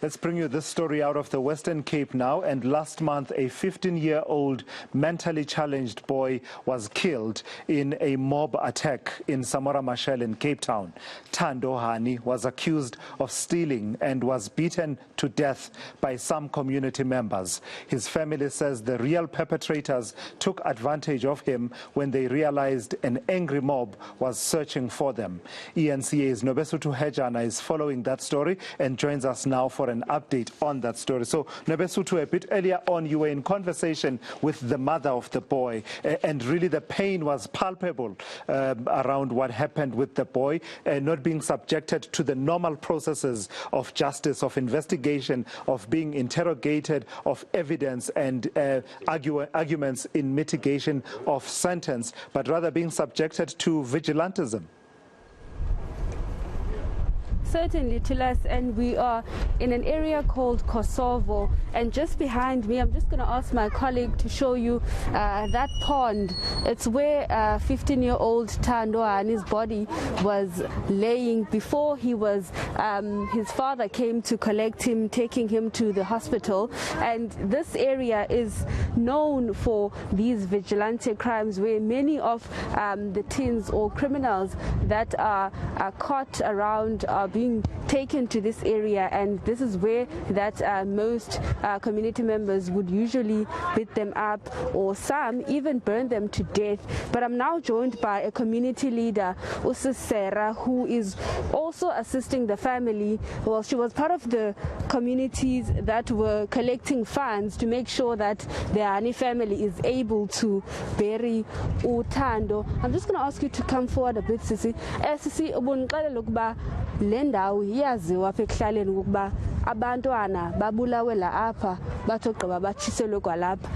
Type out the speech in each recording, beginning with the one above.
Let's bring you this story out of the Western Cape now. And last month, a 15-year-old mentally challenged boy was killed in a mob attack in Samora Machel in Cape Town. Thando Hani was accused of stealing and was beaten to death by some community members. His family says the real perpetrators took advantage of him when they realized an angry mob was searching for them. eNCA's Nobesuthu Hejana is following that story and joins us now for an update on that story. So, Nobesuthu, a bit earlier on, you were in conversation with the mother of the boy, and really the pain was palpable around what happened with the boy, not being subjected to the normal processes of justice, of investigation, of being interrogated, of evidence and arguments in mitigation of sentence, but rather being subjected to vigilantism. Certainly, Tilas, and we are in an area called Kosovo, and just behind me, I'm just going to ask my colleague to show you that pond. It's where 15-year-old Thando Hani's body was laying before he was, his father came to collect him, taking him to the hospital. And this area is known for these vigilante crimes, where many of the teens or criminals that are caught around are being taken to this area, and this is where that most community members would usually beat them up, or some even burn them to death. But I'm now joined by a community leader, SERA, who is also assisting the family. Well, she was part of the communities that were collecting funds to make sure that the Hani family is able to bury Thando. I'm just going to ask you to come forward a bit, Sisi. Sisi, lendawo iyaziwa apha ekuhlaleni ukuba abantwana babulawela apha bathogqiba batshiselwe kwalapha.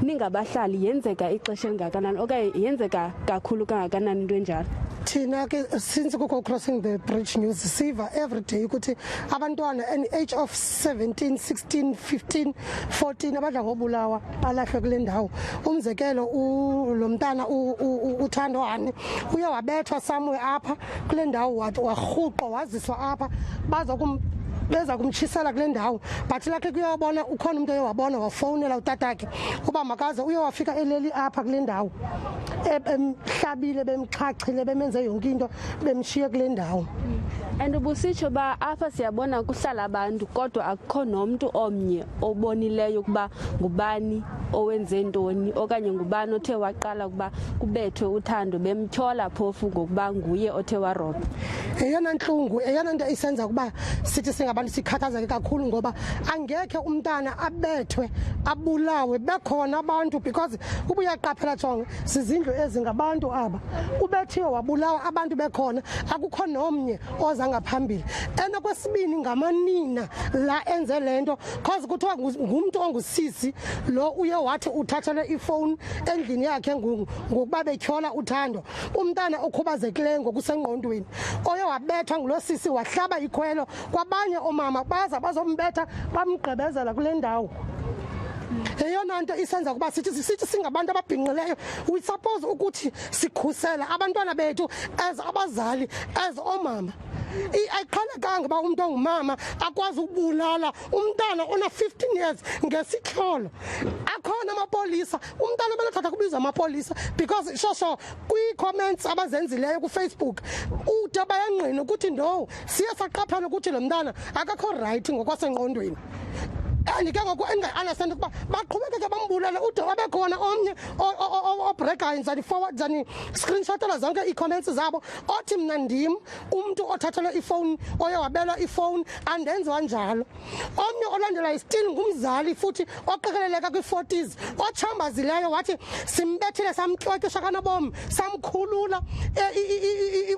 Ningabahlali yenzeka ixesha elingakanani okanye yenzeka kakhulu kangakanani into enjalo? Thina ke since kukho crossing the bridge news siva every day ukuthi abantwana an age of 17, 16, 15, 14 abadla ngobulawa balahlwe kule ndawo. Umzekelo lo mntana uThando Hani uye wabethwa somewhere apha kule ndawo warhuqwa waziswa apha beza kumtshisela kule ndawo, but lakhe kuyabona ukhona umuntu oyewabona wafowunela utatakhe uba makaze uye wafika eleli apha kule ndawo emhlabile bemxhachile bemenze yonke into bemshiye kule ndawo. And ubusitsho ba apha siyabona kuhlala abantu kodwa akukho nomuntu omnye obonileyo ukuba ngubani owenze ntoni okanye ngubani othe waqala ukuba kubethwe uThando bemthola phofu ngokuba nguye othe warobha. Eyona nhlungu, eyona nto isenza ukuba sithi singabantu sikhathazeke kakhulu ngoba angekhe umntana abethwe abulawe bekhona abantu, because ubuyaqaphela jonge sizindlu ezingabantu aba ubethiwe wabulawa abantu bekhona, akukho nomnye oza ngaphambili. Enokwesibini ngamanina la enze lento, cause kuthiwa ngumuntu ongusisi lo uye wathi uthathelwe ifone endlini yakhe ngokuba betyhola uThando, umntana okhubazekileyo ngokusengqondweni oye wabethwa ngulo sisi wahlaba ikhwelo kwabanye omama baza bazombetha bamgqibezela kule ndawo. Eyona nto isenza ukuba sithi singabantu ababhinqileyo we suppose ukuthi sikhusela abantwana bethu as abazali, as omama. Ayiqhelekanga uba umuntu ongumama akwazi ukubulala umntana ona 15 years ngesityholo. Akhona amapolisa, umntana ubelothatha kubizwa amapolisa because shosho kwi-comments abazenzileyo kuFacebook ude bayangqina ukuthi no siye saqaphela ukuthi lo mntana akakho right ngokwasengqondweni. Andike ngoku engayi-understand ukuba baqhubekeke bambulale ude wabekhona omnye obregayo nzani forward zani screenshotela zonke ii-comments zabo othi mna ndim umntu othathelwe ifowuni oye wabelwa ifowuni andenziwa njalo. Omnye olandelayo still ngumzali futhi oqikeleleka kwi-40s otshambazileyo wathi simbethile samtyotyisha kanobom samkhulula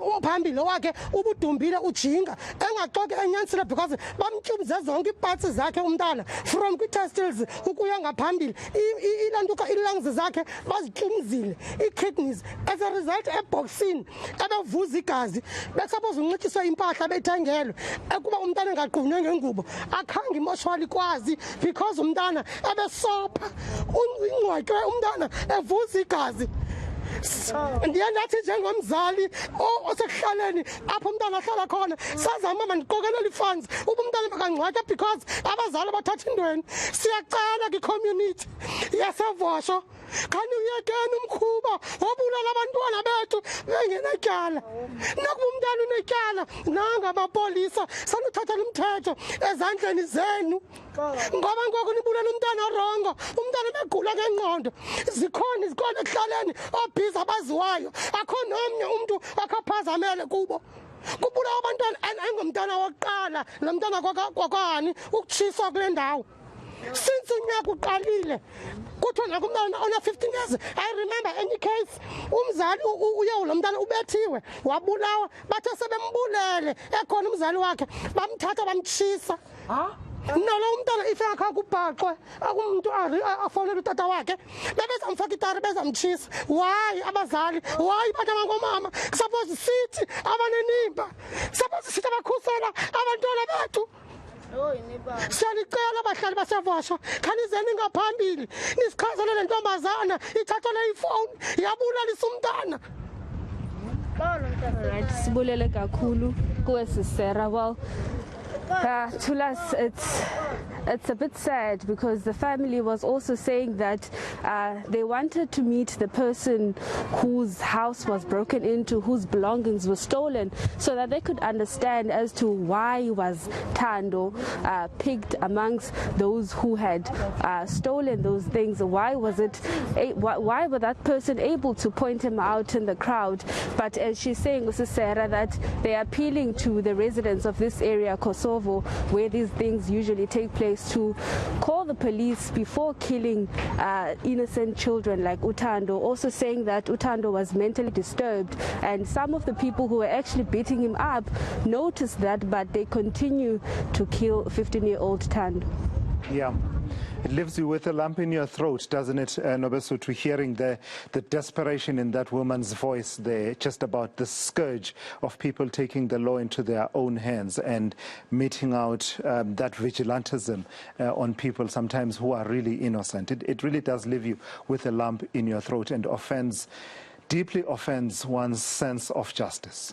umphambili wakhe ubudumbile ujinga engaxoki enyanisile because bamtyumze zonke iipatsi zakhe umntana from kwi-testicles ukuya ngaphambili, ilantuka ii-lungs zakhe bazityumzile, ii-kidneys as a result eboxini ebevuza igazi besuppose unxityiswe impahla bethengelwe ukuba umntana engagqunywe ngengubo akhange imoshwali kwazi because umntana ebesopha ingcwatywe umntana evuza igazi. ndiye ndathi njengomzali osekuhlaleni apho umntana ahlala khona sazama mandiqokelela ifunds uba umntana makangcwatywa because abazali bathatha intweni. Siyacela kwi-community yasevosho khani uyekeni umkhuba wobulala abantwana bethu bengenatyala. Nakuba umntana unetyala nangamapolisa sanuthathela umthetho ezandleni zenu ngoba ngoku nibulala umntana orongo umntana begula ngengqondo. Zikhona izikolo ekuhlaleni oobhizi abaziwayo akho nomnye umntu akaphazamele kubo. Kubulawa abantwana ayingomntana wokuqala lo mntana kwakwani ukutshiswa kule ndawo since unyaka uqalile. Kuthiwa nakumntana ona-15 years. I remember any case umzali uye lo mntana ubethiwe wabulawa bathe sebembulele ekhona umzali wakhe bamthatha bamtshisa. Nalo umntana ife akha kubhaqwe akumuntu afonela utata wakhe bebezamfaka itari bezamtshisa. Why abazali? Why bantu abangomama? Suppose sithi abanenimba, suppose sithi abakhusela abantwana bethu. Siyanicela abahlali basevosho khanizeni ngaphambili nisikhazele le ntombazana ithathelwe ifowuni yabulalisa umntana. Right, sibulele kakhulu kuwe SERA. Well, to us, it's a bit sad because the family was also saying that they wanted to meet the person whose house was broken into, whose belongings were stolen, so that they could understand as to why was Thando picked amongst those who had stolen those things. Why was it? Why was that person able to point him out in the crowd? But as she's saying, SERA, that they are appealing to the residents of this area, Kosovo, where these things usually take place, to call the police before killing innocent children like Thando. Also saying that Thando was mentally disturbed, and some of the people who were actually beating him up noticed that, but they continue to kill 15-year-old Thando. Yeah. It leaves you with a lump in your throat, doesn't it, Nobesuthu, hearing the desperation in that woman's voice there, just about the scourge of people taking the law into their own hands and meting out that vigilantism on people sometimes who are really innocent. It really does leave you with a lump in your throat and deeply offends one's sense of justice.